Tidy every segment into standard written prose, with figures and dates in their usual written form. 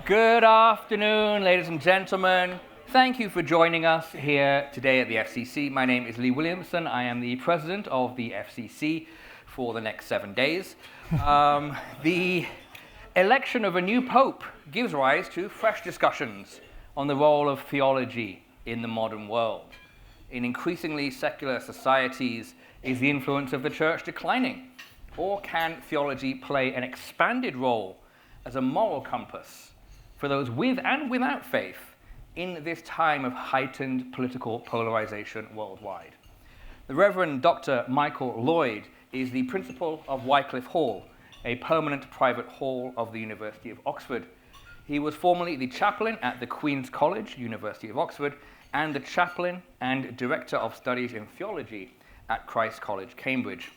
Good afternoon, ladies and gentlemen. Thank you for joining us here today at the FCC. My name is Lee Williamson. I am the president of the FCC for the next 7 days. The election of a new pope gives rise to fresh discussions on the role of theology in the modern world. In increasingly secular societies, is the influence of the church declining? Or can theology play an expanded role as a moral compass for those with and without faith in this time of heightened political polarization worldwide? The Reverend Dr Michael Lloyd is the principal of Wycliffe Hall, a permanent private hall of the University of Oxford. He was formerly the chaplain at the Queen's College, University of Oxford, and the chaplain and director of studies in theology at Christ's College, Cambridge.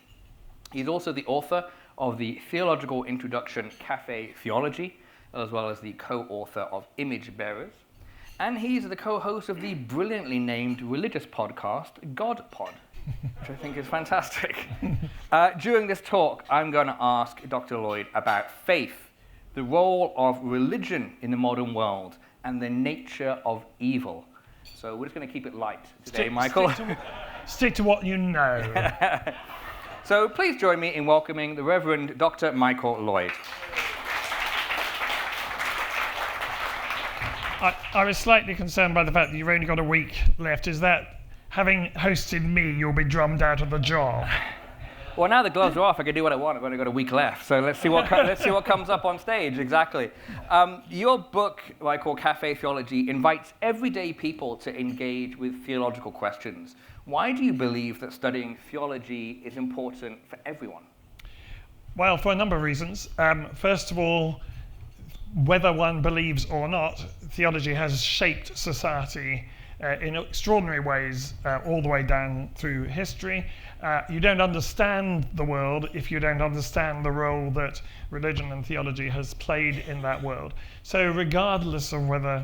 He's also the author of the theological introduction Cafe Theology, as well as the co-author of Image Bearers. And he's the co-host of the brilliantly named religious podcast, God Pod, which I think is fantastic. During this talk, I'm going to ask Dr. Lloyd about faith, the role of religion in the modern world, and the nature of evil. So we're just going to keep it light today, Michael. Stick to what you know. So please join me in welcoming the Reverend Dr. Michael Lloyd. I was slightly concerned by the fact that you've only got a week left. Is that, having hosted me, you'll be drummed out of the job? Well, now the gloves are off, I can do what I want. I've only got a week left, so let's see what comes up on stage. Exactly. Your book, Michael, Cafe Theology, invites everyday people to engage with theological questions. Why do you believe that studying theology is important for everyone? Well, for a number of reasons. First of all, whether one believes or not, theology has shaped society in extraordinary ways all the way down through history. You don't understand the world if you don't understand the role that religion and theology has played in that world. So regardless of whether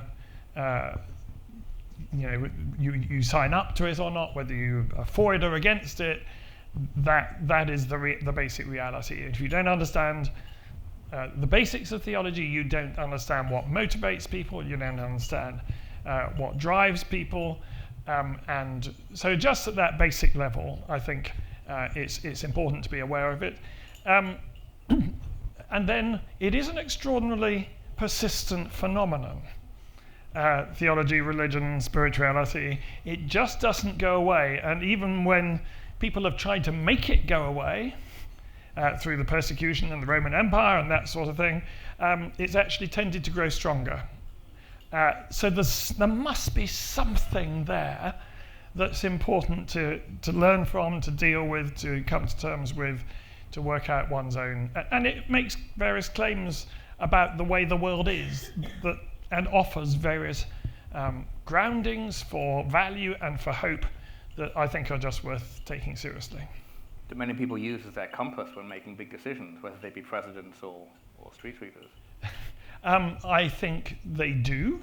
you sign up to it or not, whether you are for it or against it, that is the basic reality. If you don't understand the basics of theology, you don't understand what motivates people, you don't understand what drives people, and so just at that basic level, I think it's important to be aware of it. And then it is an extraordinarily persistent phenomenon. Theology, religion, spirituality, it just doesn't go away. And even when people have tried to make it go away, through the persecution and the Roman Empire and that sort of thing, it's actually tended to grow stronger. So there must be something there that's important to learn from, to deal with, to come to terms with, to work out one's own. And it makes various claims about the way the world is, and offers various groundings for value and for hope that I think are just worth taking seriously. That many people use as their compass when making big decisions, whether they be presidents or street sweepers? I think they do.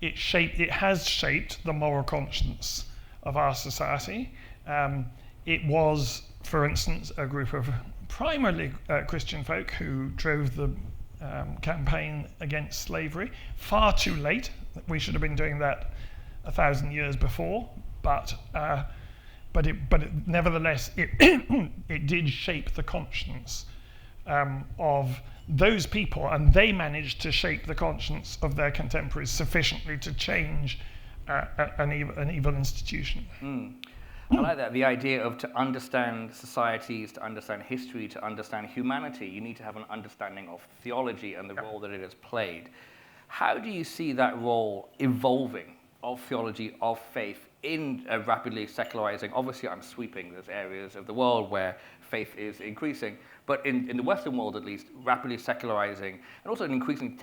It has shaped the moral conscience of our society. It was, for instance, a group of primarily Christian folk who drove the campaign against slavery. Far too late. We should have been doing that 1,000 years before, but nevertheless, it did shape the conscience of those people, and they managed to shape the conscience of their contemporaries sufficiently to change an evil institution. I like that, the idea of to understand societies, to understand history, to understand humanity, you need to have an understanding of theology and the role that it has played. How do you see that role evolving, of theology, of faith, in a rapidly secularizing? Obviously, I'm sweeping, there's areas of the world where faith is increasing, but in the Western world at least, rapidly secularizing, and also an increasingly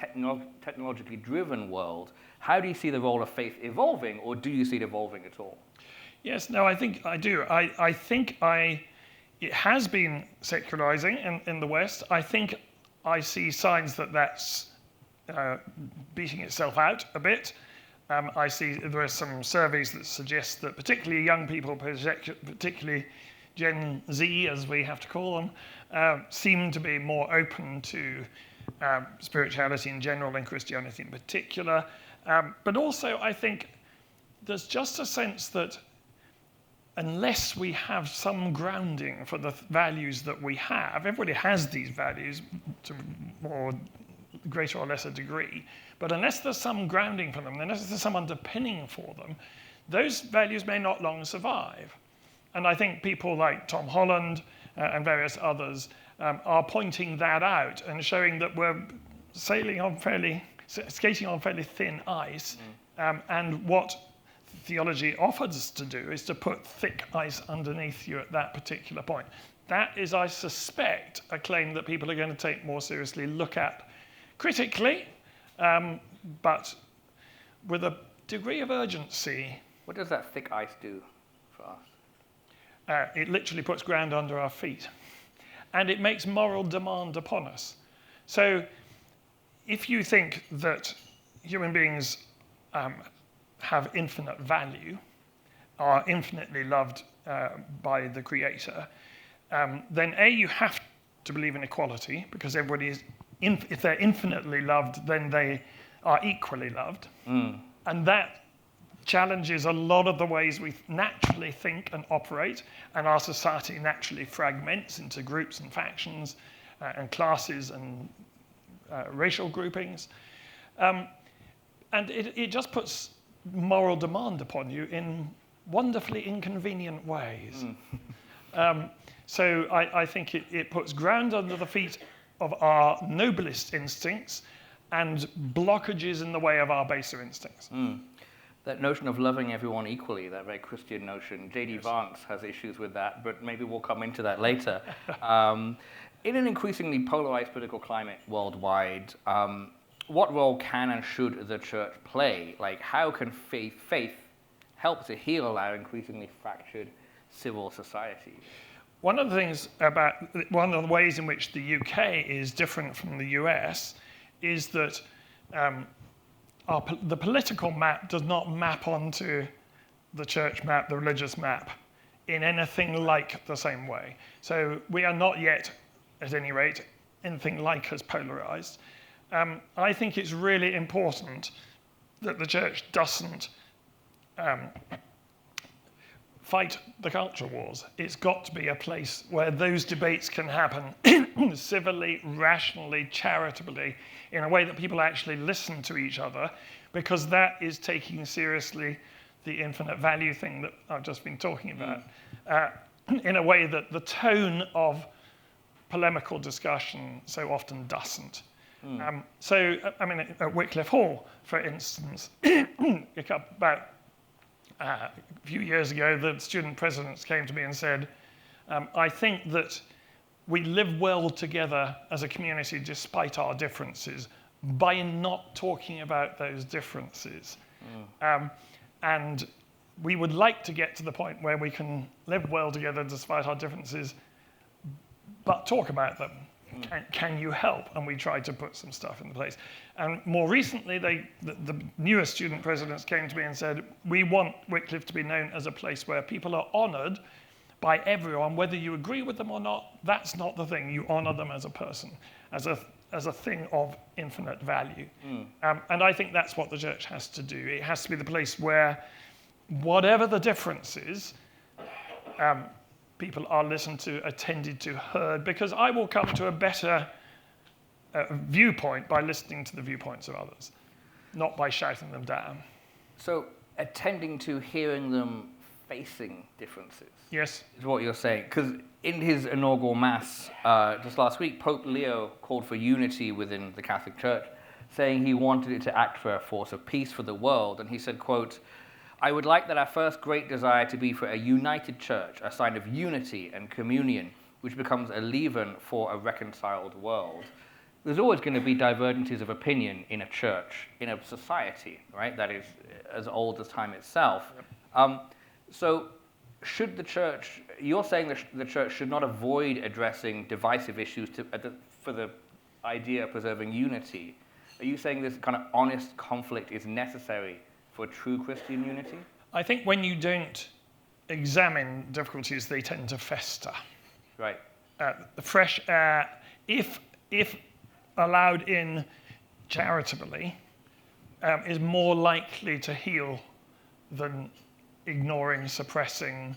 technologically driven world, how do you see the role of faith evolving, or do you see it evolving at all? Yes, no, I think I do. I think it has been secularizing in the West. I think I see signs that that's beating itself out a bit. I see there are some surveys that suggest that particularly young people, particularly Gen Z, as we have to call them, seem to be more open to spirituality in general and Christianity in particular. But also, I think there's just a sense that unless we have some grounding for the values that we have, everybody has these values to more greater or lesser degree, but unless there's some grounding for them, unless there's some underpinning for them, those values may not long survive. And I think people like Tom Holland and various others are pointing that out and showing that we're skating on fairly thin ice, and what theology offers us to do is to put thick ice underneath you at that particular point. That is, I suspect, a claim that people are going to take more seriously, look at critically, but with a degree of urgency. What does that thick ice do for us? It literally puts ground under our feet, and it makes moral demand upon us. So if you think that human beings have infinite value, are infinitely loved by the Creator, then A, you have to believe in equality, because everybody is, if they're infinitely loved, then they are equally loved. And that challenges a lot of the ways we naturally think and operate, and our society naturally fragments into groups and factions and classes and racial groupings. And it just puts moral demand upon you in wonderfully inconvenient ways. So I think it puts ground under the feet of our noblest instincts and blockages in the way of our baser instincts. That notion of loving everyone equally, that very Christian notion, J.D. Vance has issues with that, but maybe we'll come into that later. In an increasingly polarized political climate worldwide, what role can and should the church play? Like, how can faith help to heal our increasingly fractured civil society? One of the ways in which the UK is different from the US is that the political map does not map onto the church map, the religious map, in anything like the same way. So we are not yet, at any rate, anything like as polarized. I think it's really important that the church doesn't fight the culture wars. It's got to be a place where those debates can happen civilly, rationally, charitably, in a way that people actually listen to each other, because that is taking seriously the infinite value thing that I've just been talking about, in a way that the tone of polemical discussion so often doesn't. So, I mean, at Wycliffe Hall, for instance, about a few years ago, the student presidents came to me and said, I think that we live well together as a community despite our differences by not talking about those differences. And we would like to get to the point where we can live well together despite our differences, but talk about them. Can you help? And we tried to put some stuff in place. And more recently, the newest student presidents came to me and said, we want Wycliffe to be known as a place where people are honored by everyone, whether you agree with them or not. That's not the thing. You honor them as a person, as a thing of infinite value. And I think that's what the church has to do. It has to be the place where, whatever the difference is, people are listened to, attended to, heard, because I will come to a better viewpoint by listening to the viewpoints of others, not by shouting them down. So attending to, hearing them, facing differences. Yes. Is what you're saying. Because in his inaugural Mass just last week, Pope Leo called for unity within the Catholic Church, saying he wanted it to act for a force of peace for the world. And he said, quote, I would like that our first great desire to be for a united church, a sign of unity and communion, which becomes a leaven for a reconciled world. There's always going to be divergences of opinion in a church, in a society, right? That is as old as time itself. So should the church, you're saying that the church should not avoid addressing divisive issues for the idea of preserving unity. Are you saying this kind of honest conflict is necessary for true Christian unity? I think when you don't examine difficulties, they tend to fester. Right. The fresh air, if allowed in charitably is more likely to heal than ignoring, suppressing,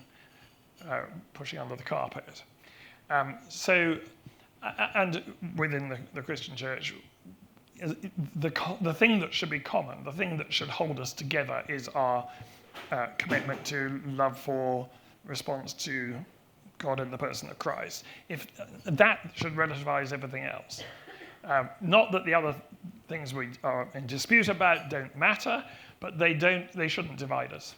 pushing under the carpet. And within the Christian church, the thing that should be common, the thing that should hold us together is our commitment to love for, response to God in the person of Christ. If that should relativize everything else. Not that the other things we are in dispute about don't matter, but they shouldn't divide us.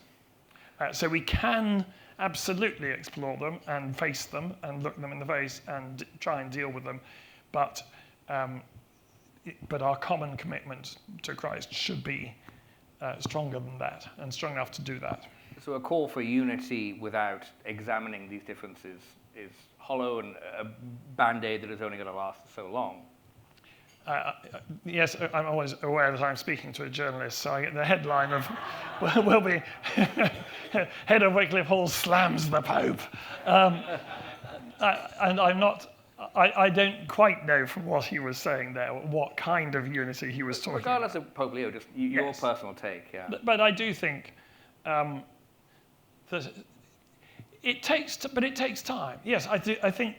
So we can absolutely explore them and face them and look them in the face and try and deal with them, but our common commitment to Christ should be stronger than that and strong enough to do that. So a call for unity without examining these differences is hollow and a band-aid that is only going to last so long. Yes, I'm always aware that I'm speaking to a journalist, so I get the headline of, will be, head of Wycliffe Hall slams the Pope. And I don't quite know from what he was saying there, what kind of unity he was talking Regardless about. of Pope Leo, just your personal take, yeah. But I do think that it takes time. Yes, I think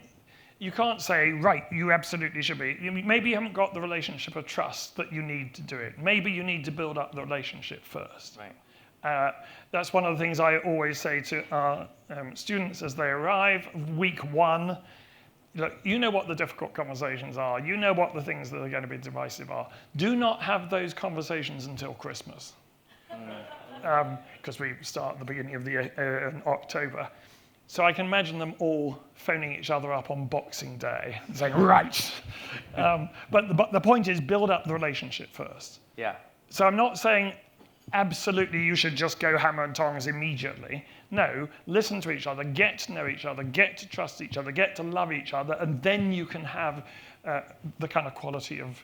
you can't say, right, you absolutely should be. Maybe you haven't got the relationship of trust that you need to do it. Maybe you need to build up the relationship first. Right. That's one of the things I always say to our students as they arrive. Week one, look, you know what the difficult conversations are. You know what the things that are going to be divisive are. Do not have those conversations until Christmas. Because we start at the beginning of the year in October. So I can imagine them all phoning each other up on Boxing Day and saying, right. But the point is, build up the relationship first. Yeah. So I'm not saying absolutely you should just go hammer and tongs immediately. No, listen to each other, get to know each other, get to trust each other, get to love each other, and then you can have the kind of quality of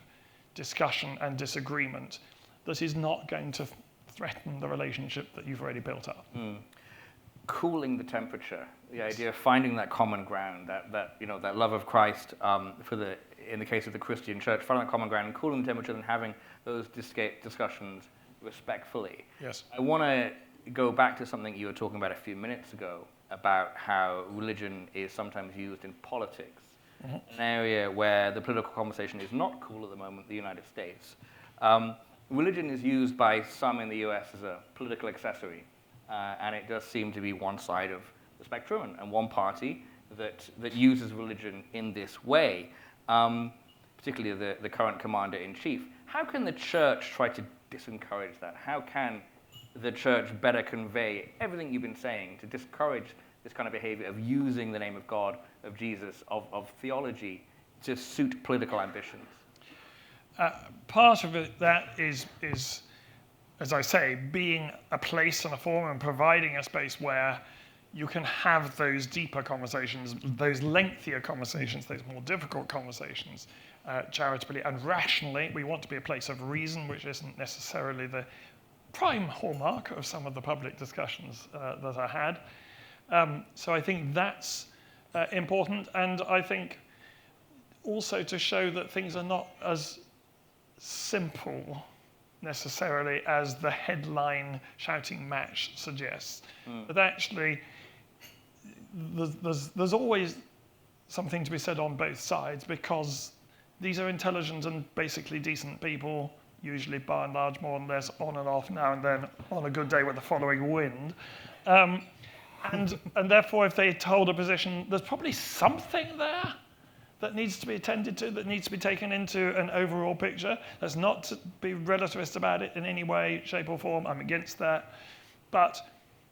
discussion and disagreement that is not going to threaten the relationship that you've already built up. Cooling the temperature, the idea of finding that common ground, that love of Christ in the case of the Christian church, finding that common ground and cooling the temperature and having those discussions respectfully. Yes. I want to go back to something you were talking about a few minutes ago about how religion is sometimes used in politics, an area where the political conversation is not cool at the moment, the United States. Religion is used by some in the US as a political accessory. And it does seem to be one side of the spectrum and one party that uses religion in this way, particularly the current commander-in-chief. How can the church try to disencourage that? How can the church better convey everything you've been saying to discourage this kind of behavior of using the name of God, of Jesus, of theology to suit political ambitions? Part of it, that is, as I say, being a place and a forum and providing a space where you can have those deeper conversations, those lengthier conversations, those more difficult conversations, charitably and rationally. We want to be a place of reason, which isn't necessarily the prime hallmark of some of the public discussions that are had. So I think that's important, and I think also to show that things are not as simple necessarily as the headline shouting match suggests. But actually, there's always something to be said on both sides, because these are intelligent and basically decent people, usually by and large more or less on and off now and then on a good day with the following wind. And therefore, if they hold a position, there's probably something there that needs to be attended to, that needs to be taken into an overall picture. That's not to be relativist about it in any way, shape or form. I'm against that. But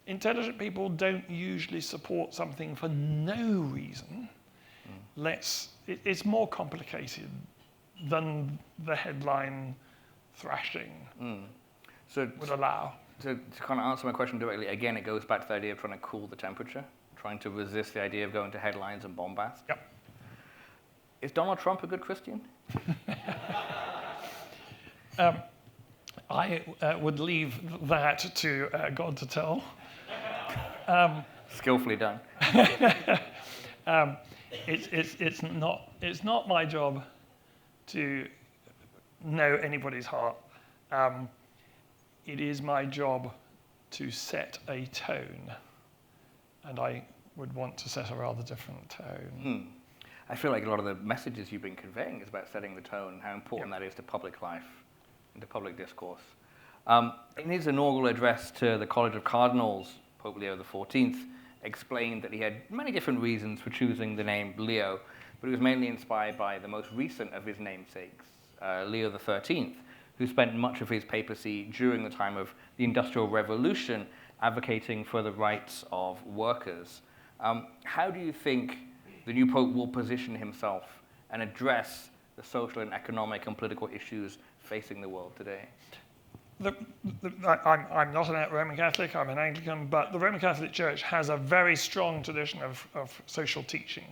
intelligent people don't usually support something for no reason. It's more complicated than the headline thrashing would allow. To kind of answer my question directly, again, it goes back to the idea of trying to cool the temperature, trying to resist the idea of going to headlines and bombast. Yep. Is Donald Trump a good Christian? I would leave that to God to tell. Skillfully done. It's not my job to know anybody's heart. It is my job to set a tone, and I would want to set a rather different tone. I feel like a lot of the messages you've been conveying is about setting the tone, how important that is to public life and to public discourse. In his inaugural address to the College of Cardinals, Pope Leo XIV explained that he had many different reasons for choosing the name Leo, but he was mainly inspired by the most recent of his namesakes, Leo XIII, who spent much of his papacy during the time of the Industrial Revolution advocating for the rights of workers. How do you think the new Pope will position himself and address the social and economic and political issues facing the world today? I'm not a Roman Catholic, I'm an Anglican, but the Roman Catholic Church has a very strong tradition of social teaching.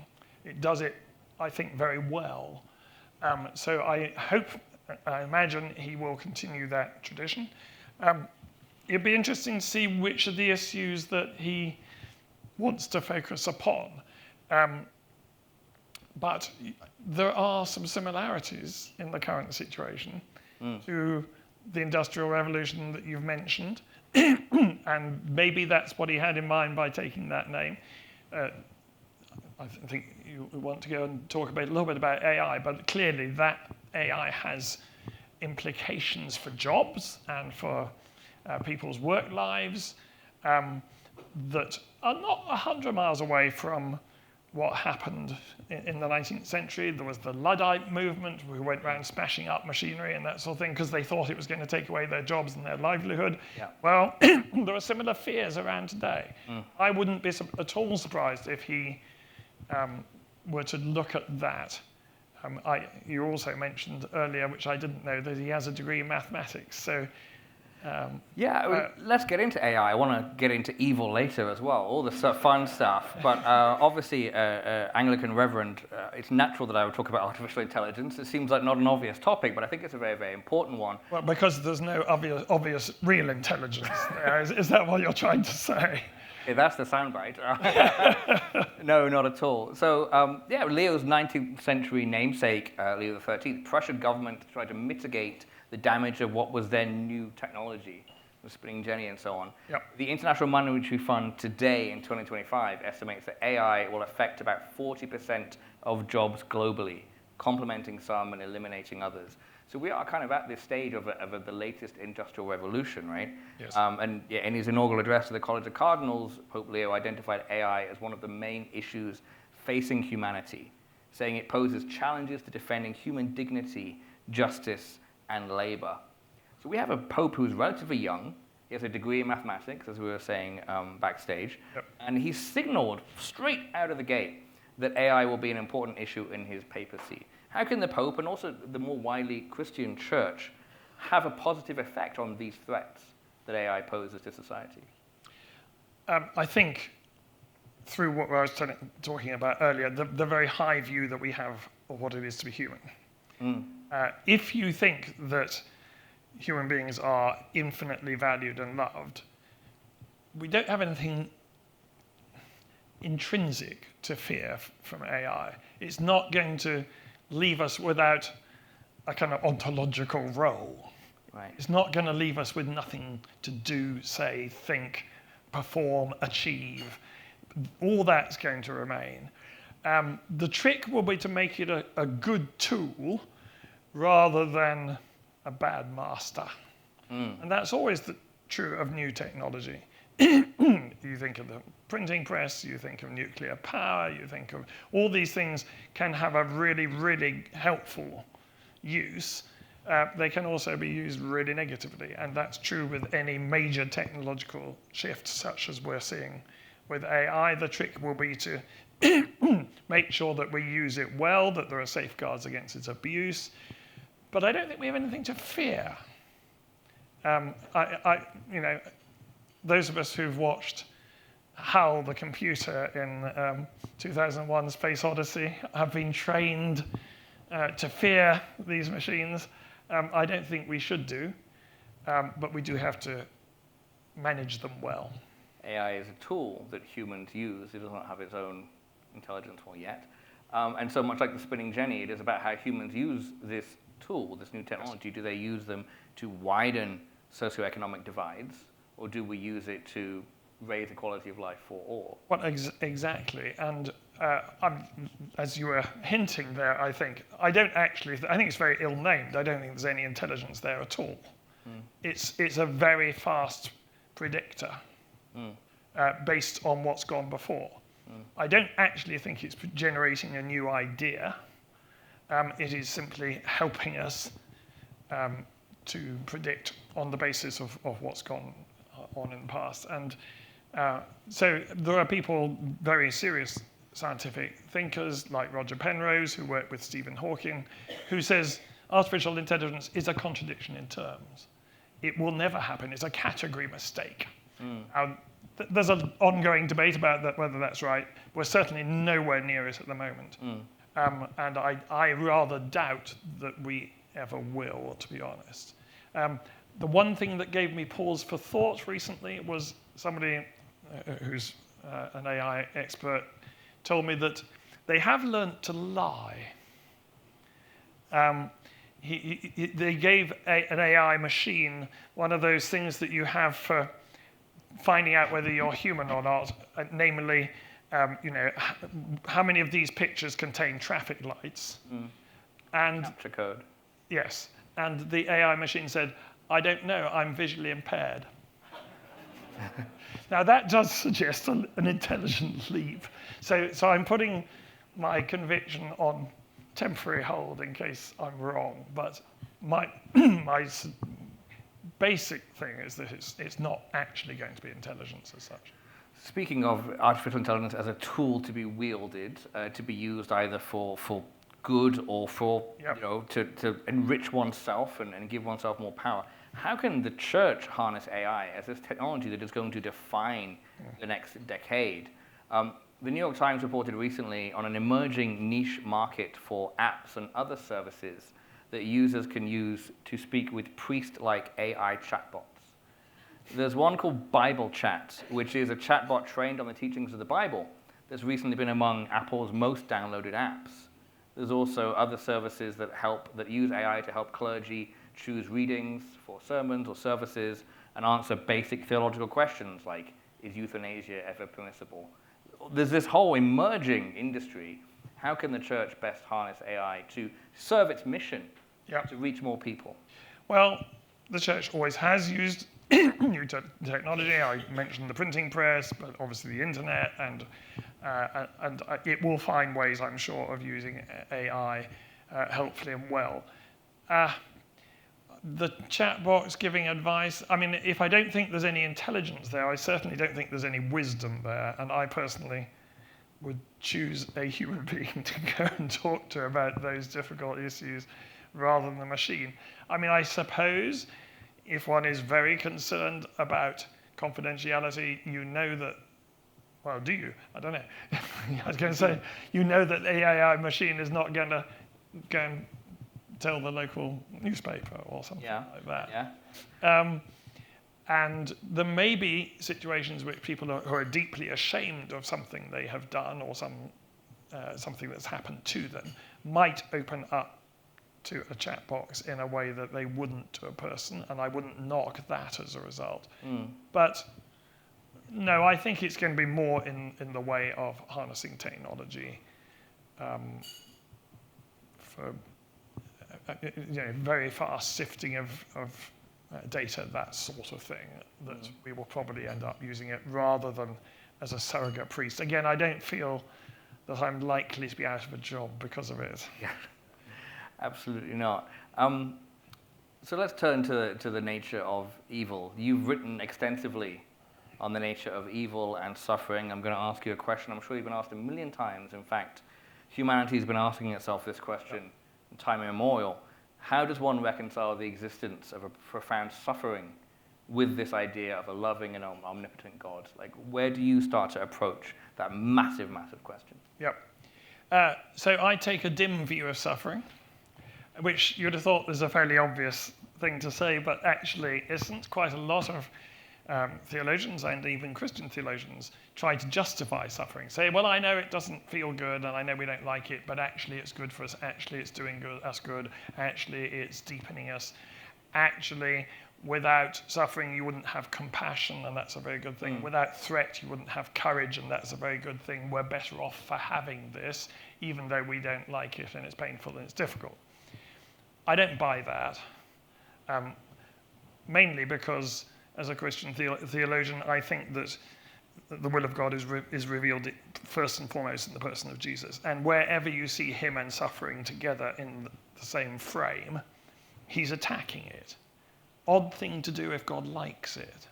It does it, I think, very well. So I imagine he will continue that tradition. It'd be interesting to see which of the issues that he wants to focus upon. But there are some similarities in the current situation to the Industrial Revolution that you've mentioned, and maybe that's what he had in mind by taking that name. I think you want to go and talk a little bit about AI, but clearly that AI has implications for jobs and for people's work lives that are not 100 miles away from what happened in the 19th century. There was the Luddite movement, who went around smashing up machinery and that sort of thing because they thought it was going to take away their jobs and their livelihood. Yeah. Well, there are similar fears around today. I wouldn't be at all surprised if he were to look at that. You also mentioned earlier, which I didn't know, that he has a degree in mathematics. So, let's get into AI. I want to get into evil later as well, all the fun stuff. But obviously, Anglican Reverend, it's natural that I would talk about artificial intelligence. It seems like not an obvious topic, but I think it's a very, very important one. Well, because there's no obvious real intelligence there. Is that what you're trying to say? Yeah, that's the soundbite. No, not at all. So, Leo's 19th century namesake, Leo XIII, pressured government to try to mitigate the damage of what was then new technology, the spinning jenny and so on. Yep. The International Monetary Fund today in 2025 estimates that AI will affect about 40% of jobs globally, complementing some and eliminating others. So we are kind of at this stage of the latest industrial revolution, right? Yes. In his inaugural address to the College of Cardinals, Pope Leo identified AI as one of the main issues facing humanity, saying it poses challenges to defending human dignity, justice, and labor. So we have a Pope who's relatively young. He has a degree in mathematics, as we were saying backstage. Yep. And he's signaled straight out of the gate that AI will be an important issue in his papacy. How can the Pope and also the more widely Christian church have a positive effect on these threats that AI poses to society? I think through what I was talking about earlier, the very high view that we have of what it is to be human. If you think that human beings are infinitely valued and loved, we don't have anything intrinsic to fear from AI. It's not going to leave us without a kind of ontological role. Right. It's not going to leave us with nothing to do, say, think, perform, achieve. All that's going to remain. The trick will be to make it a good tool rather than a bad master. And that's always true of new technology. You think of the printing press, you think of nuclear power, you think of all these things can have a really, really helpful use. They can also be used really negatively, and that's true with any major technological shift such as we're seeing with AI. The trick will be to make sure that we use it well, that there are safeguards against its abuse. But I don't think we have anything to fear. Those of us who've watched HAL, the computer, in 2001 Space Odyssey, have been trained to fear these machines. I don't think we should do, but we do have to manage them well. AI is a tool that humans use. It does not have its own intelligence yet. And so much like the spinning jenny, it is about how humans use this tool, this new technology. Do they use them to widen socioeconomic divides, or do we use it to raise the quality of life for all? Well, exactly. And as you were hinting there, I think it's very ill-named. I don't think there's any intelligence there at all. It's a very fast predictor based on what's gone before. I don't actually think it's generating a new idea. It is simply helping us to predict on the basis of what's gone on in the past. And so there are people, very serious scientific thinkers like Roger Penrose, who worked with Stephen Hawking, who says artificial intelligence is a contradiction in terms. It will never happen. It's a category mistake. There's an ongoing debate about that, whether that's right. We're certainly nowhere near it at the moment. And I rather doubt that we ever will, to be honest. The one thing that gave me pause for thought recently was somebody who's an AI expert told me that they have learnt to lie. They gave an AI machine one of those things that you have for finding out whether you're human or not, namely, how many of these pictures contain traffic lights. And capture code. Yes, and the AI machine said, I don't know, I'm visually impaired. Now that does suggest an intelligent leap. So I'm putting my conviction on temporary hold in case I'm wrong, but my basic thing is that it's not actually going to be intelligence as such. Speaking of artificial intelligence as a tool to be wielded, to be used either for good or for to enrich oneself and give oneself more power, how can the church harness AI as this technology that is going to define the next decade? The New York Times reported recently on an emerging niche market for apps and other services that users can use to speak with priest-like AI chatbots. There's one called Bible Chat, which is a chatbot trained on the teachings of the Bible that's recently been among Apple's most downloaded apps. There's also other services that use AI to help clergy choose readings for sermons or services and answer basic theological questions like, is euthanasia ever permissible? There's this whole emerging industry. How can the church best harness AI to serve its mission, to reach more people? Well, the church always has used new technology. I mentioned the printing press, but obviously the internet, and it will find ways, I'm sure, of using AI helpfully and well. The chat box giving advice, I mean, if I don't think there's any intelligence there, I certainly don't think there's any wisdom there, and I personally would choose a human being to go and talk to about those difficult issues rather than the machine. I mean, I suppose if one is very concerned about confidentiality, you know that, well, do you? I don't know. I was going to say, you know that the AI machine is not going to go and tell the local newspaper or something like that. And there may be situations which people who are deeply ashamed of something they have done or something that's happened to them might open up to a chat box in a way that they wouldn't to a person, and I wouldn't knock that as a result. But no, I think it's going to be more in the way of harnessing technology for very fast sifting of data, that sort of thing, that we will probably end up using it rather than as a surrogate priest. Again, I don't feel that I'm likely to be out of a job because of it. Yeah, absolutely not. So let's turn to the nature of evil. You've written extensively on the nature of evil and suffering. I'm going to ask you a question I'm sure you've been asked a million times. In fact, humanity's been asking itself this question in time immemorial. How does one reconcile the existence of a profound suffering with this idea of a loving and omnipotent God? Like, where do you start to approach that massive, massive question? So I take a dim view of suffering, which you'd have thought was a fairly obvious thing to say, but actually isn't. Quite a lot of theologians and even Christian theologians try to justify suffering. Say, well, I know it doesn't feel good and I know we don't like it, but actually it's good for us. Actually it's doing us good. Actually it's deepening us. Actually, without suffering, you wouldn't have compassion, and that's a very good thing. Without threat, you wouldn't have courage, and that's a very good thing. We're better off for having this, even though we don't like it and it's painful and it's difficult. I don't buy that, mainly because as a Christian theologian, I think that the will of God is revealed first and foremost in the person of Jesus. And wherever you see him and suffering together in the same frame, he's attacking it. Odd thing to do if God likes it.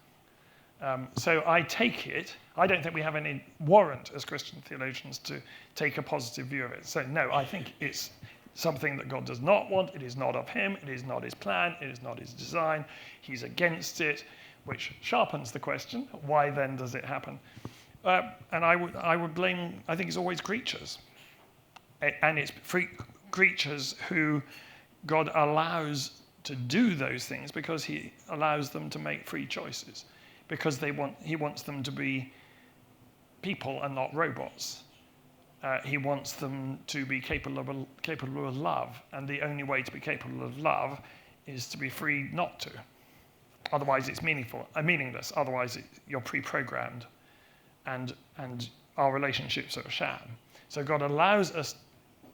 So I take it. I don't think we have any warrant as Christian theologians to take a positive view of it. So no, I think it's something that God does not want. It is not of him. It is not his plan. It is not his design. He's against it, which sharpens the question, why then does it happen? And I would blame, I think it's always creatures. And it's free creatures who God allows to do those things because he allows them to make free choices. Because he wants them to be people and not robots. He wants them to be capable of love. And the only way to be capable of love is to be free not to. Otherwise, it's meaningless. Otherwise, you're pre-programmed, and our relationships are a sham. So God allows us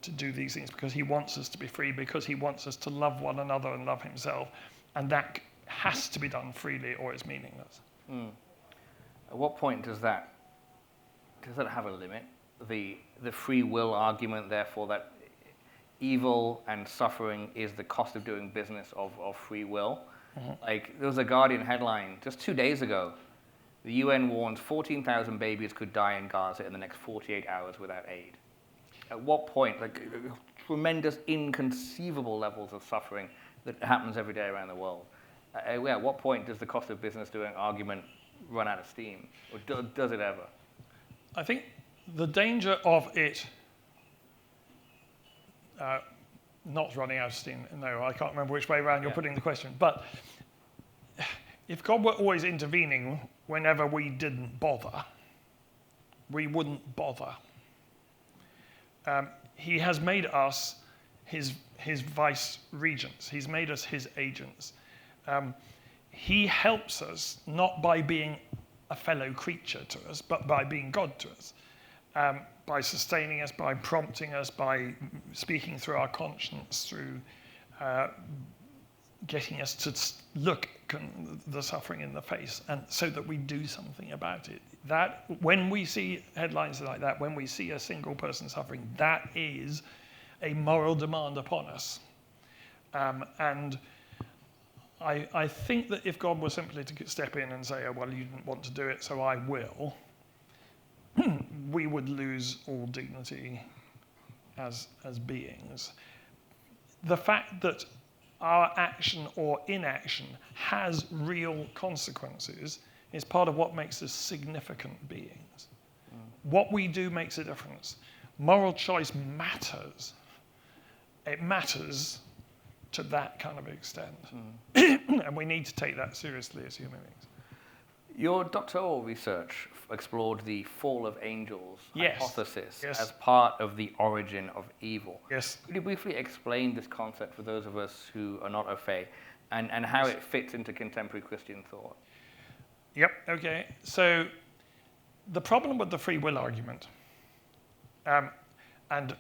to do these things because he wants us to be free, because he wants us to love one another and love himself, and that has to be done freely, or it's meaningless. At what point does that have a limit? The free will argument, therefore, that evil and suffering is the cost of doing business of free will. Like, there was a Guardian headline just 2 days ago. The UN warns 14,000 babies could die in Gaza in the next 48 hours without aid. At what point, like, tremendous, inconceivable levels of suffering that happens every day around the world. At what point does the cost of business doing argument run out of steam? Or does it ever? I think the danger of it not running out of steam, no, I can't remember which way around you're putting the question, but if God were always intervening whenever we didn't bother, we wouldn't bother. He has made us his vice regents. He's made us his agents. He helps us not by being a fellow creature to us, but by being God to us. By sustaining us, by prompting us, by speaking through our conscience, through getting us to look the suffering in the face, and so that we do something about it. That, when we see headlines like that, when we see a single person suffering, that is a moral demand upon us. And I think that if God were simply to step in and say, oh, well, you didn't want to do it, so I will, we would lose all dignity as beings. The fact that our action or inaction has real consequences is part of what makes us significant beings. What we do makes a difference. Moral choice matters. It matters to that kind of extent. And we need to take that seriously as human beings. Your doctoral research explored the fall of angels hypothesis Yes. as part of the origin of evil. Yes. Could you briefly explain this concept for those of us who are not au fait, and how it fits into contemporary Christian thought? Yep, okay. So the problem with the free will argument, and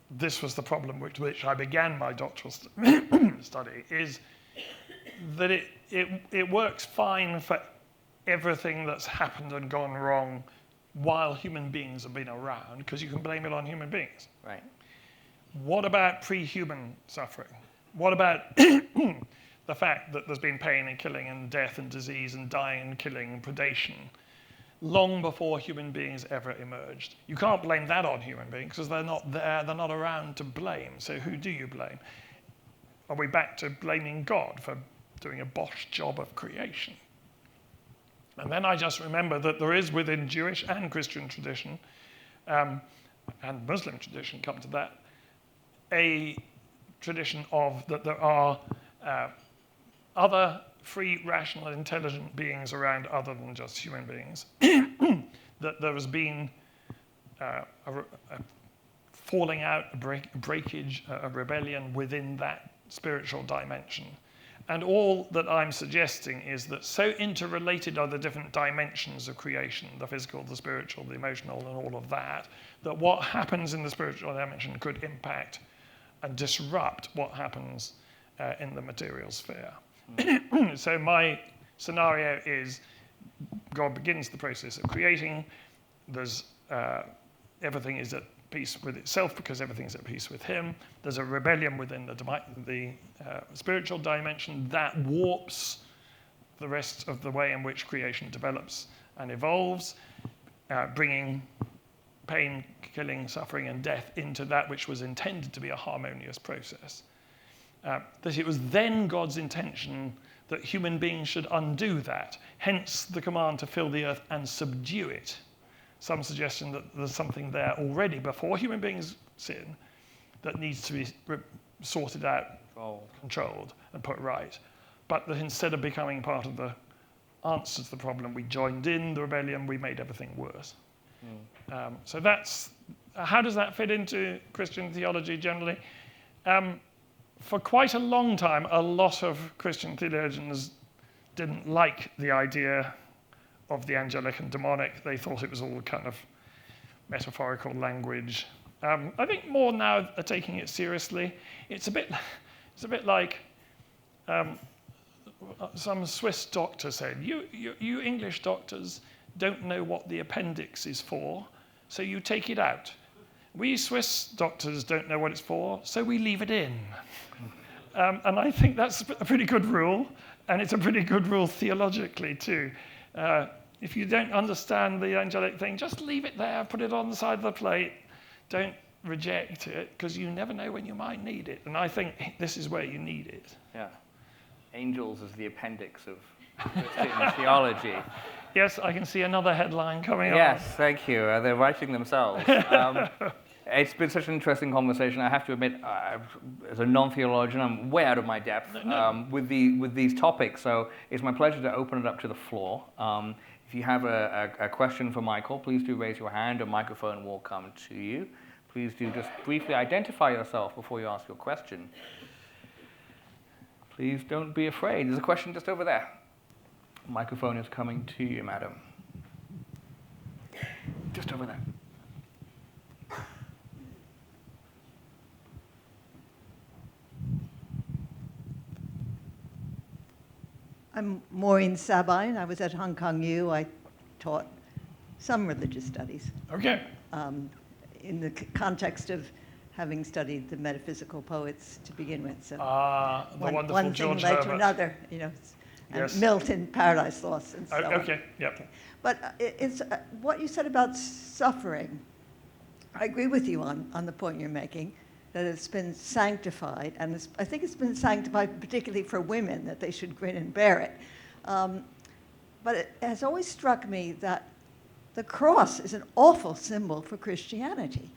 this was the problem with which I began my doctoral study, is that it works fine for everything that's happened and gone wrong while human beings have been around, because you can blame it on human beings. Right. What about pre-human suffering? What about the fact that there's been pain and killing and death and disease and dying and killing and predation long before human beings ever emerged? You can't blame that on human beings because they're not there, they're not around to blame. So who do you blame? Are we back to blaming God for doing a bosh job of creation? And then I just remember that there is within Jewish and Christian tradition, and Muslim tradition, come to that, a tradition of that there are other free, rational, intelligent beings around other than just human beings, that there has been a falling out, a breakage, a rebellion within that spiritual dimension. And all that I'm suggesting is that so interrelated are the different dimensions of creation, the physical, the spiritual, the emotional, and all of that, that what happens in the spiritual dimension could impact and disrupt what happens in the material sphere. So my scenario is God begins the process of creating. There's everything is at peace with itself because everything's at peace with him. There's a rebellion within the spiritual dimension that warps the rest of the way in which creation develops and evolves, bringing pain, killing, suffering, and death into that which was intended to be a harmonious process. That it was then God's intention that human beings should undo that, hence the command to fill the earth and subdue it. Some suggestion that there's something there already before human beings sin that needs to be sorted out, controlled, and put right. But that instead of becoming part of the answer to the problem, we joined in the rebellion, we made everything worse. So that's, how does that fit into Christian theology generally? For quite a long time, a lot of Christian theologians didn't like the idea of the angelic and demonic. They thought it was all kind of metaphorical language. I think more now are taking it seriously. It's a bit like some Swiss doctor said, you English doctors don't know what the appendix is for, so you take it out. We Swiss doctors don't know what it's for, so we leave it in. And I think that's a pretty good rule, and it's a pretty good rule theologically too. If you don't understand the angelic thing, just leave it there, put it on the side of the plate. Don't reject it, because you never know when you might need it. And I think this is where you need it. Yeah. Angels is the appendix of Christian theology. Yes, I can see another headline coming up. Yes, thank you. They're writing themselves. It's been such an interesting conversation. I have to admit, as a non-theologian, I'm way out of my depth with these topics. So it's my pleasure to open it up to the floor. If you have a question for Michael, please do raise your hand. A microphone will come to you. Please do just briefly identify yourself before you ask your question. Please don't be afraid. There's a question just over there. The microphone is coming to you, madam. Just over there. I'm Maureen Sabine. I was at Hong Kong U. I taught some religious studies. Okay. In the context of having studied the metaphysical poets to begin with. So the wonderful one George thing led Herbert. to another, you know, and Yes. Milton, Paradise Lost, and so on. Okay, yep. Okay. But it's what you said about suffering. I agree with you on the point you're making, that it's been sanctified, and I think it's been sanctified particularly for women, that they should grin and bear it. But it has always struck me that the cross is an awful symbol for Christianity.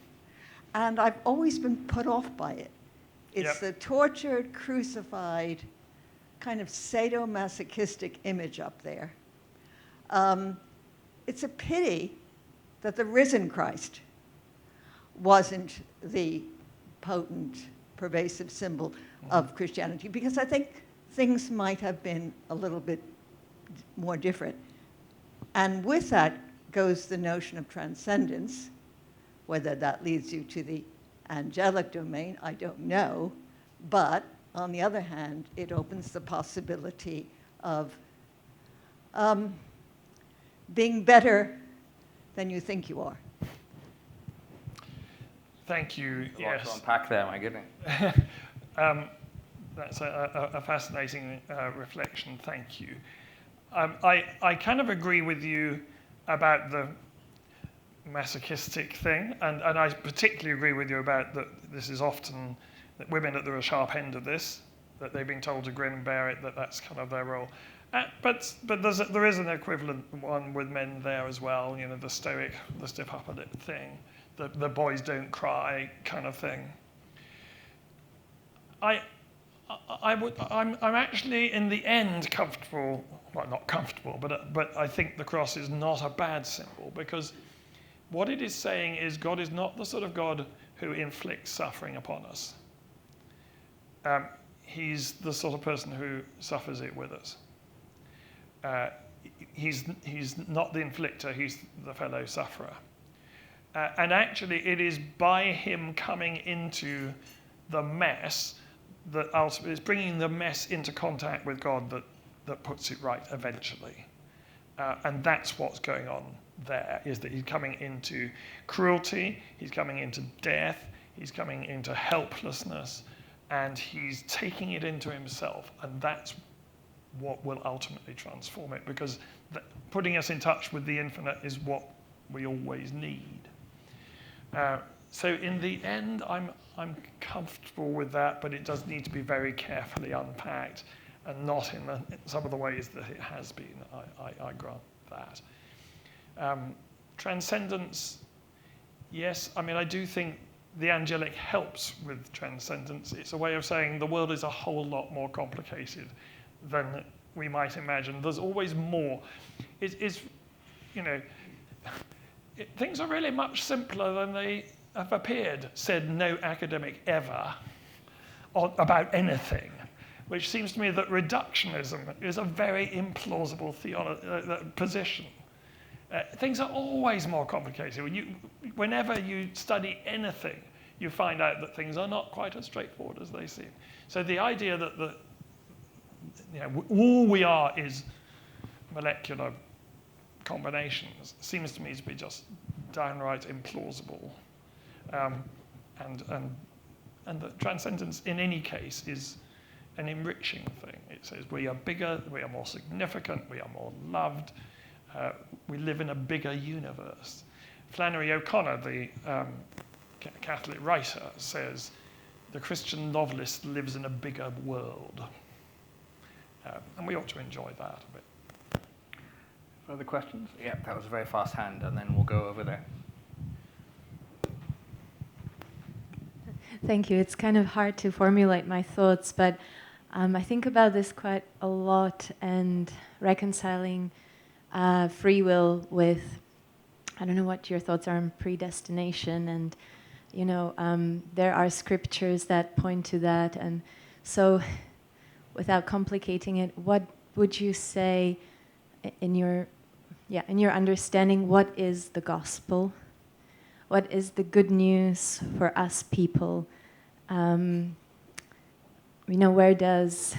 And I've always been put off by it. It's the tortured, crucified, kind of sadomasochistic image up there. It's a pity that the risen Christ wasn't the potent, pervasive symbol of Christianity, because I think things might have been a little bit more different. And with that goes the notion of transcendence. Whether that leads you to the angelic domain, I don't know. But on the other hand, it opens the possibility of being better than you think you are. Thank you. A lot Yes. to unpack there, my goodness. That's a fascinating reflection. Thank you. I kind of agree with you about the masochistic thing, and I particularly agree with you about that this is often that women at the sharp end of this, that they've been told to grin and bear it, that's kind of their role. But there is an equivalent one with men there as well, you know, the stoic, the stiff upper lip thing, the boys don't cry kind of thing. I'm actually in the end comfortable, well, not comfortable, but I think the cross is not a bad symbol, because what it is saying is God is not the sort of God who inflicts suffering upon us. He's the sort of person who suffers it with us. He's not the inflictor, he's the fellow sufferer. And actually it is by him coming into the mess that ultimately is bringing the mess into contact with God that puts it right eventually. And that's what's going on there, is that he's coming into cruelty, he's coming into death, he's coming into helplessness, and he's taking it into himself. And that's what will ultimately transform it, because putting us in touch with the infinite is what we always need. So in the end, I'm comfortable with that, but it does need to be very carefully unpacked, and not in some of the ways that it has been. I grant that. Transcendence, yes. I mean, I do think the angelic helps with transcendence. It's a way of saying the world is a whole lot more complicated than we might imagine. There's always more. Things are really much simpler than they have appeared, said no academic ever about anything, which seems to me that reductionism is a very implausible position. Things are always more complicated. Whenever you study anything, you find out that things are not quite as straightforward as they seem. So the idea that all we are is molecular combinations seems to me to be just downright implausible. And that transcendence, in any case, is an enriching thing. It says we are bigger, we are more significant, we are more loved, we live in a bigger universe. Flannery O'Connor, the Catholic writer, says the Christian novelist lives in a bigger world. And we ought to enjoy that a bit. Further questions? Yeah, that was a very fast hand, and then we'll go over there. Thank you. It's kind of hard to formulate my thoughts, but I think about this quite a lot, and reconciling free will with, I don't know what your thoughts are on predestination, and there are scriptures that point to that, and so without complicating it, what would you say in your understanding, what is the gospel? What is the good news for us people? Where does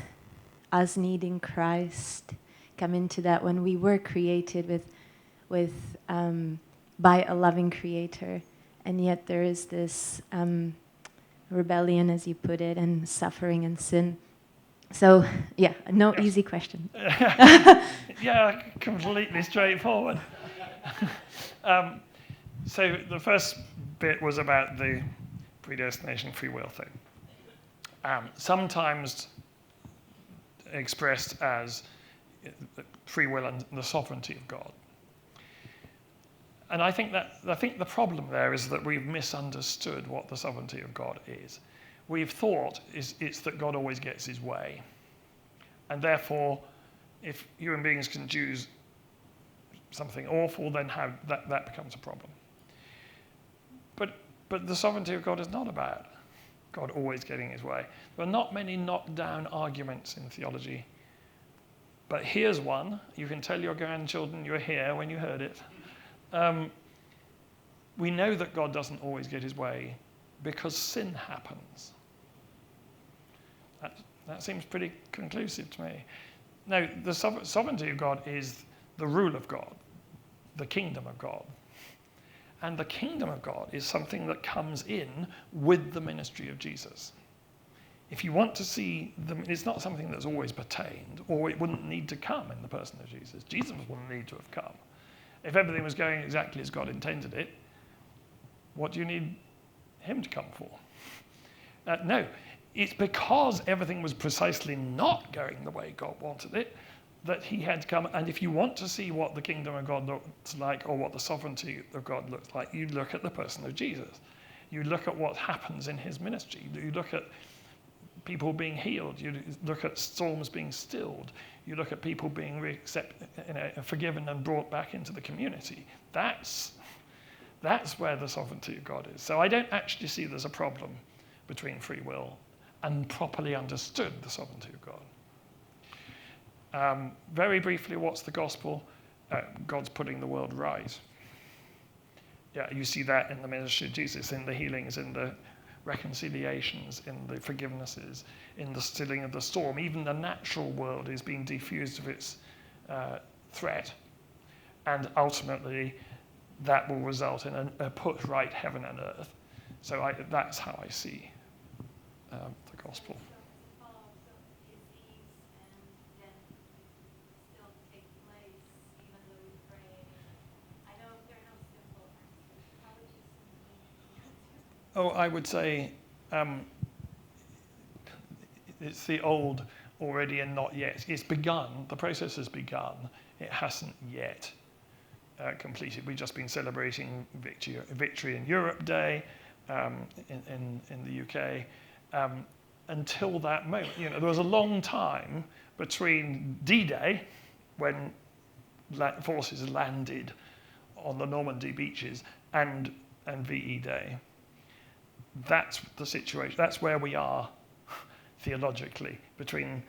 us needing Christ come into that, when we were created by a loving creator, and yet there is this rebellion, as you put it, and suffering and sin. So, no easy question. Yeah, completely straightforward. So the first bit was about the predestination free will thing. Sometimes expressed as free will and the sovereignty of God. And I think the problem there is that we've misunderstood what the sovereignty of God is. We've thought it's that God always gets his way. And therefore, if human beings can choose something awful, then that becomes a problem. But the sovereignty of God is not about God always getting his way. There are not many knockdown arguments in theology. But here's one. You can tell your grandchildren you were here when you heard it. We know that God doesn't always get his way because sin happens. That seems pretty conclusive to me. Now, the sovereignty of God is the rule of God, the kingdom of God. And the kingdom of God is something that comes in with the ministry of Jesus. If you want to see it's not something that's always pertained, or it wouldn't need to come in the person of Jesus. Jesus wouldn't need to have come. If everything was going exactly as God intended it, what do you need him to come for? No, it's because everything was precisely not going the way God wanted it that he had to come. And if you want to see what the kingdom of God looks like, or what the sovereignty of God looks like, you look at the person of Jesus. You look at what happens in his ministry. You look at people being healed. You look at storms being stilled. You look at people being forgiven and brought back into the community. That's where the sovereignty of God is. So I don't actually see there's a problem between free will and properly understood the sovereignty of God. Very briefly, what's the gospel? God's putting the world right. Yeah, you see that in the ministry of Jesus, in the healings, in the reconciliations, in the forgivenesses, in the stilling of the storm. Even the natural world is being defused of its threat. And ultimately, that will result in a put right heaven and earth. So that's how I see the gospel. Oh, I would say it's the old already and not yet. It's begun. The process has begun. It hasn't yet completed. We've just been celebrating Victory in Europe Day in the UK. Until that moment, there was a long time between D-Day, when forces landed on the Normandy beaches, and VE Day. That's the situation. That's where we are theologically, between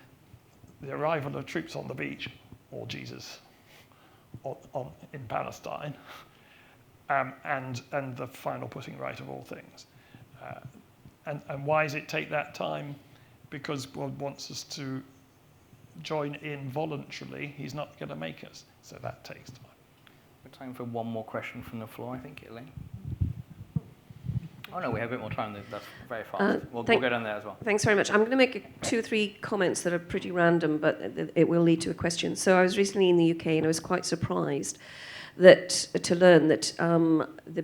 the arrival of troops on the beach, or Jesus in Palestine, and the final putting right of all things. And why does it take that time? Because God wants us to join in voluntarily. He's not going to make us, so that takes time. We've time for one more question from the floor, I think, Elaine. Oh no, we have a bit more time. That's very fast. We'll go down there as well. Thanks very much. I'm going to make 2 or 3 comments that are pretty random, but it will lead to a question. So I was recently in the UK, and I was quite surprised to learn that one of the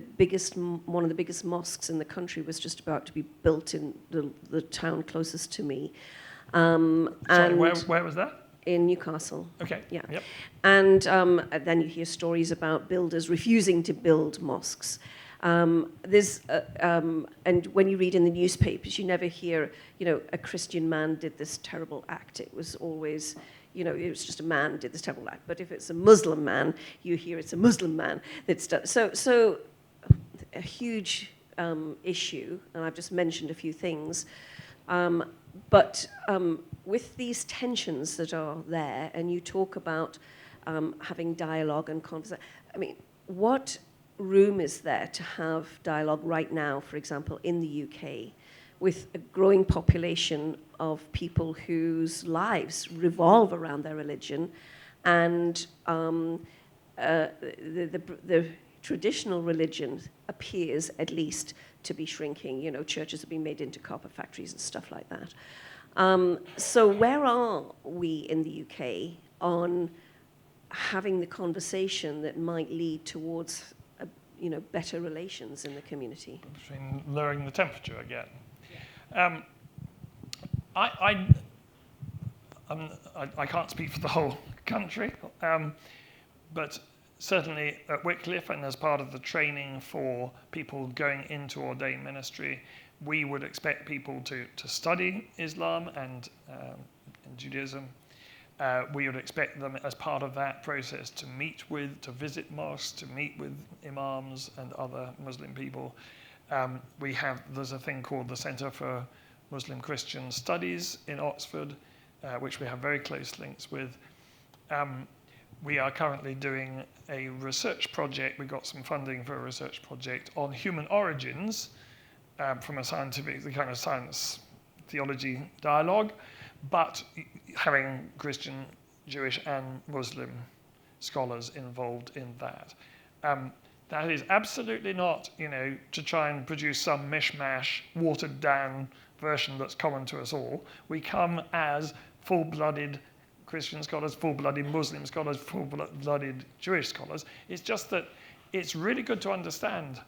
biggest mosques in the country was just about to be built in the town closest to me. Sorry, where was that? In Newcastle. Okay. Yeah. Yep. And then you hear stories about builders refusing to build mosques. And when you read in the newspapers, you never hear, a Christian man did this terrible act. It was always, it was just a man did this terrible act. But if it's a Muslim man, you hear it's a Muslim man that's done. So a huge issue, and I've just mentioned a few things. But with these tensions that are there, and you talk about having dialogue and conversation, what room is there to have dialogue right now, for example, in the UK, with a growing population of people whose lives revolve around their religion, and the traditional religion appears, at least, to be shrinking. Churches are being made into carpet factories and stuff like that. So where are we in the UK on having the conversation that might lead towards better relations in the community? Between lowering the temperature again. I can't speak for the whole country, but certainly at Wycliffe, and as part of the training for people going into ordained ministry, we would expect people to study Islam and Judaism. We would expect them, as part of that process, to visit mosques, to meet with imams and other Muslim people. There's a thing called the Centre for Muslim Christian Studies in Oxford, which we have very close links with. We are currently doing a research project. We got some funding for a research project on human origins from the kind of science theology dialogue, but having Christian, Jewish, and Muslim scholars involved in that. That is absolutely not, to try and produce some mishmash, watered-down version that's common to us all. We come as full-blooded Christian scholars, full-blooded Muslim scholars, full-blooded Jewish scholars. It's just that it's really good to understand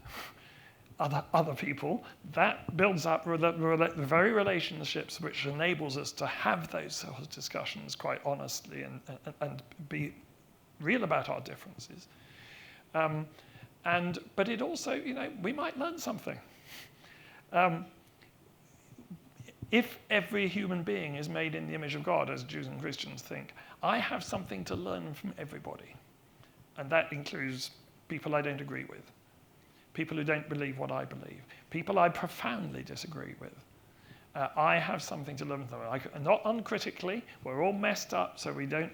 other people. That builds up the very relationships which enables us to have those sort of discussions quite honestly and be real about our differences. But it also, we might learn something. if every human being is made in the image of God, as Jews and Christians think, I have something to learn from everybody. And that includes people I don't agree with, people who don't believe what I believe, people I profoundly disagree with. I have something to learn from them. Not uncritically, we're all messed up, so we don't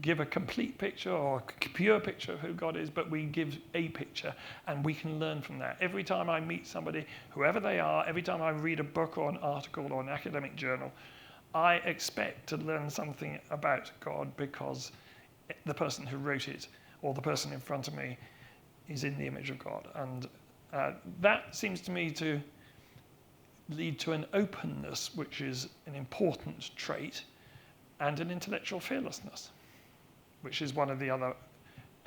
give a complete picture or a pure picture of who God is, but we give a picture, and we can learn from that. Every time I meet somebody, whoever they are, every time I read a book or an article or an academic journal, I expect to learn something about God because the person who wrote it or the person in front of me is in the image of God. And that seems to me to lead to an openness, which is an important trait, and an intellectual fearlessness, which is one of the other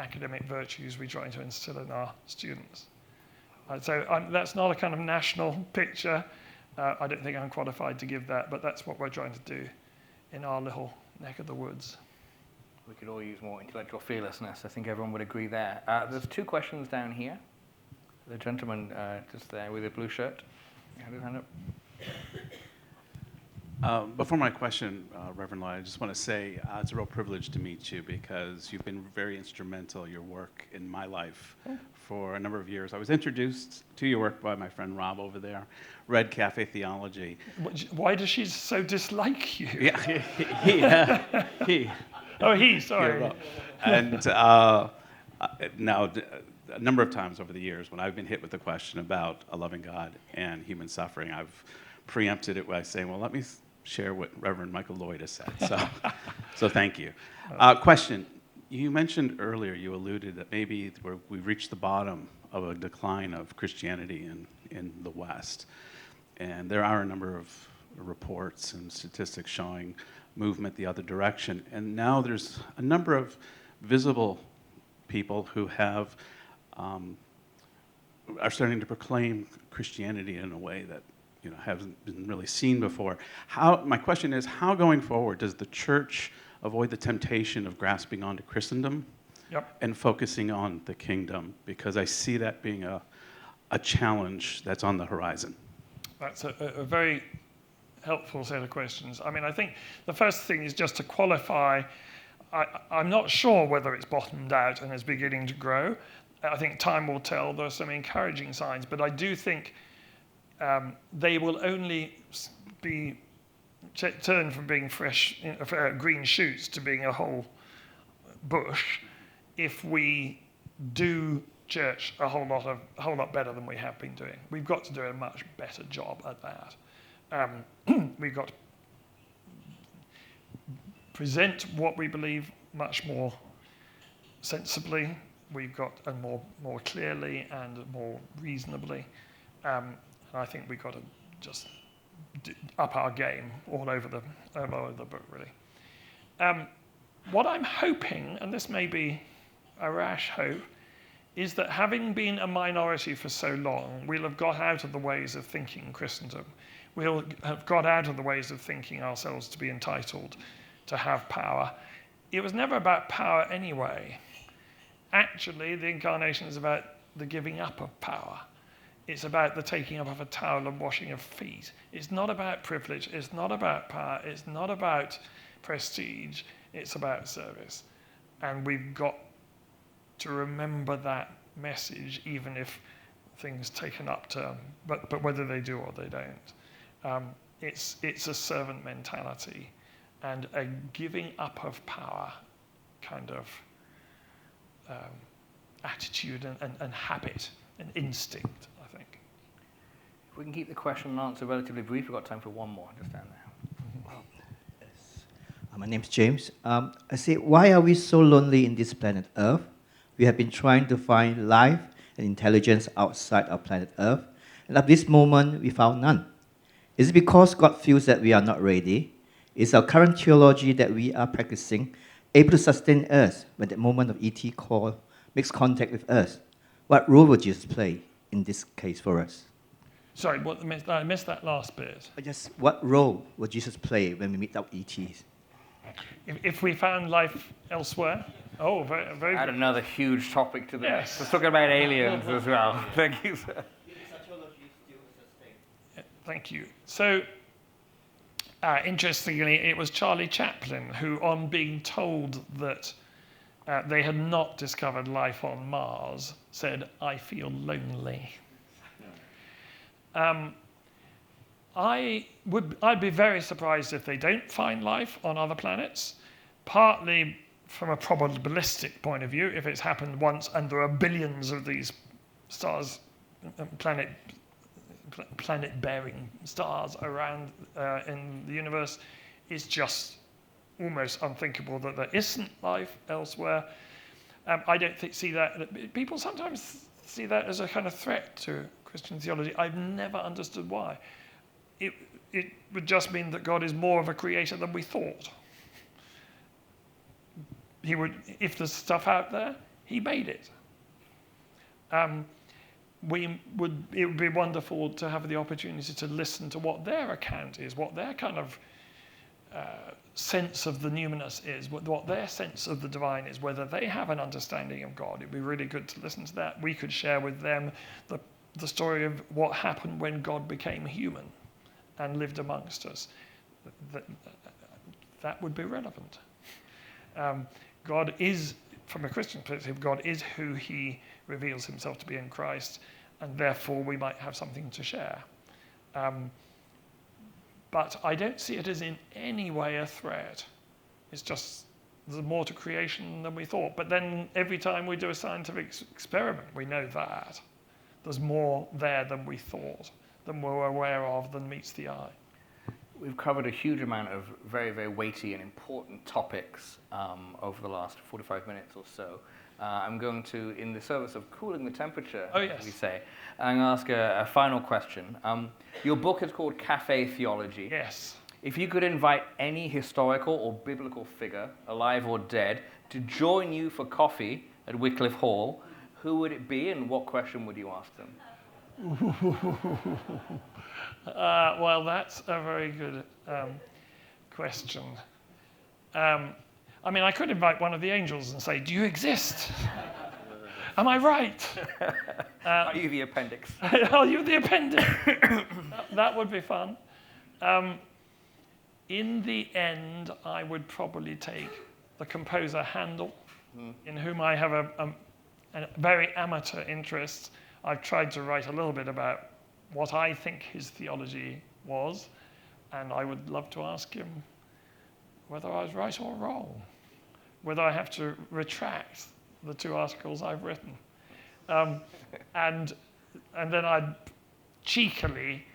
academic virtues we try to instill in our students. So that's not a kind of national picture. I don't think I'm qualified to give that, but that's what we're trying to do in our little neck of the woods. We could all use more intellectual fearlessness. I think everyone would agree there. There's 2 questions down here. The gentleman just there with the blue shirt. You had his hand up. Before my question, Reverend Lloyd, I just want to say it's a real privilege to meet you because you've been very instrumental, your work in my life for a number of years. I was introduced to your work by my friend Rob over there, Red Cafe Theology. Why does she so dislike you? Yeah, he. Oh, he, sorry. Yeah, and now, a number of times over the years when I've been hit with the question about a loving God and human suffering, I've preempted it by saying, well, let me share what Reverend Michael Lloyd has said. So thank you. Question. You mentioned earlier, you alluded that maybe we've reached the bottom of a decline of Christianity in the West. And there are a number of reports and statistics showing movement the other direction. And now there's a number of visible people who have are starting to proclaim Christianity in a way that hasn't been really seen before. My question is, how going forward does the church avoid the temptation of grasping onto Christendom and focusing on the kingdom? Because I see that being a challenge that's on the horizon. That's a very helpful set of questions. I mean, I think the first thing is just to qualify. I'm not sure whether it's bottomed out and is beginning to grow. I think time will tell. There are some encouraging signs, but I do think they will only be turned from being fresh, green shoots to being a whole bush if we do church a whole lot better than we have been doing. We've got to do a much better job at that. We've got to present what we believe much more sensibly. We've got and more clearly and more reasonably. And I think we've got to just up our game all over the book, really. What I'm hoping, and this may be a rash hope, is that having been a minority for so long, we'll have got out of the ways of thinking Christendom. We'll have got out of the ways of thinking ourselves to be entitled to have power. It was never about power anyway. Actually, the incarnation is about the giving up of power. It's about the taking up of a towel and washing of feet. It's not about privilege. It's not about power. It's not about prestige. It's about service. And we've got to remember that message, even if things take an upturn, but whether they do or they don't. It's a servant mentality and a giving up of power kind of attitude and habit and instinct, I think. If we can keep the question and answer relatively brief, we've got time for one more. Just down there. Yes. My name's James. I say, why are we so lonely in this planet Earth? We have been trying to find life and intelligence outside our planet Earth, and at this moment, we found none. Is it because God feels that we are not ready? Is our current theology that we are practicing able to sustain us when the moment of ET call makes contact with us? What role would Jesus play in this case for us? Sorry, I missed that last bit. Just what role would Jesus play when we meet our ETs? If we found life elsewhere? Oh, very, very Add good. another huge topic to the Yes. Let's talk about aliens as well. Thank you, sir. Thank you. So, interestingly, it was Charlie Chaplin who, on being told that they had not discovered life on Mars, said, "I feel lonely." I'd be very surprised if they don't find life on other planets, partly from a probabilistic point of view, if it's happened once and there are billions of these stars, planet-bearing stars around in the universe, it's just almost unthinkable that there isn't life elsewhere. I don't see that. People sometimes see that as a kind of threat to Christian theology. I've never understood why. It would just mean that God is more of a creator than we thought. If there's stuff out there, he made it. It would be wonderful to have the opportunity to listen to what their account is, what their kind of sense of the numinous is, what their sense of the divine is, whether they have an understanding of God. It'd be really good to listen to that. We could share with them the story of what happened when God became human and lived amongst us. That would be relevant. God is, from a Christian perspective, God is who he reveals himself to be in Christ, and therefore we might have something to share. But I don't see it as in any way a threat. It's just there's more to creation than we thought. But then every time we do a scientific experiment, we know that. There's more there than we thought, than we're aware of, than meets the eye. We've covered a huge amount of very, very weighty and important topics over the last 45 minutes or so. I'm going to, in the service of cooling the temperature, as we say, I'm going to ask a final question. Your book is called Cafe Theology. Yes. If you could invite any historical or biblical figure, alive or dead, to join you for coffee at Wycliffe Hall, who would it be and what question would you ask them? Well, that's a very good question. I mean, I could invite one of the angels and say, "Do you exist? Am I right? Are you the appendix?" Are you the appendix? That would be fun. In the end, I would probably take the composer Handel, in whom I have a very amateur interest. I've tried to write a little bit about what I think his theology was, and I would love to ask him whether I was right or wrong, whether I have to retract the 2 articles I've written. And then I'd cheekily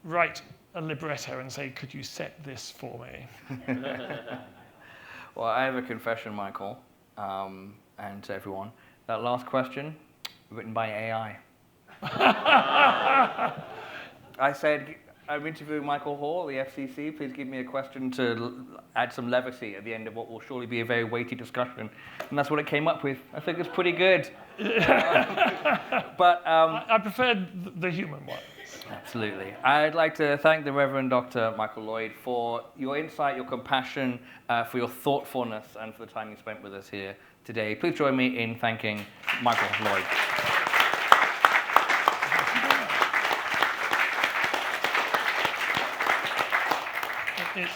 write a libretto and say, "Could you set this for me?" Well, I have a confession, Michael, and to everyone. That last question, written by AI. I said, I'm interviewing Michael Hall, the FCC. Please give me a question to add some levity at the end of what will surely be a very weighty discussion. And that's what it came up with. I think it's pretty good. But I preferred the human one. Absolutely. I'd like to thank the Reverend Dr. Michael Lloyd for your insight, your compassion, for your thoughtfulness, and for the time you spent with us here today. Please join me in thanking Michael Lloyd.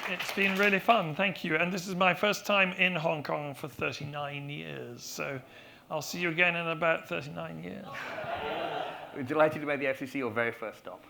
It's been really fun, thank you. And this is my first time in Hong Kong for 39 years. So I'll see you again in about 39 years. We're delighted to be at the FCC, your very first stop.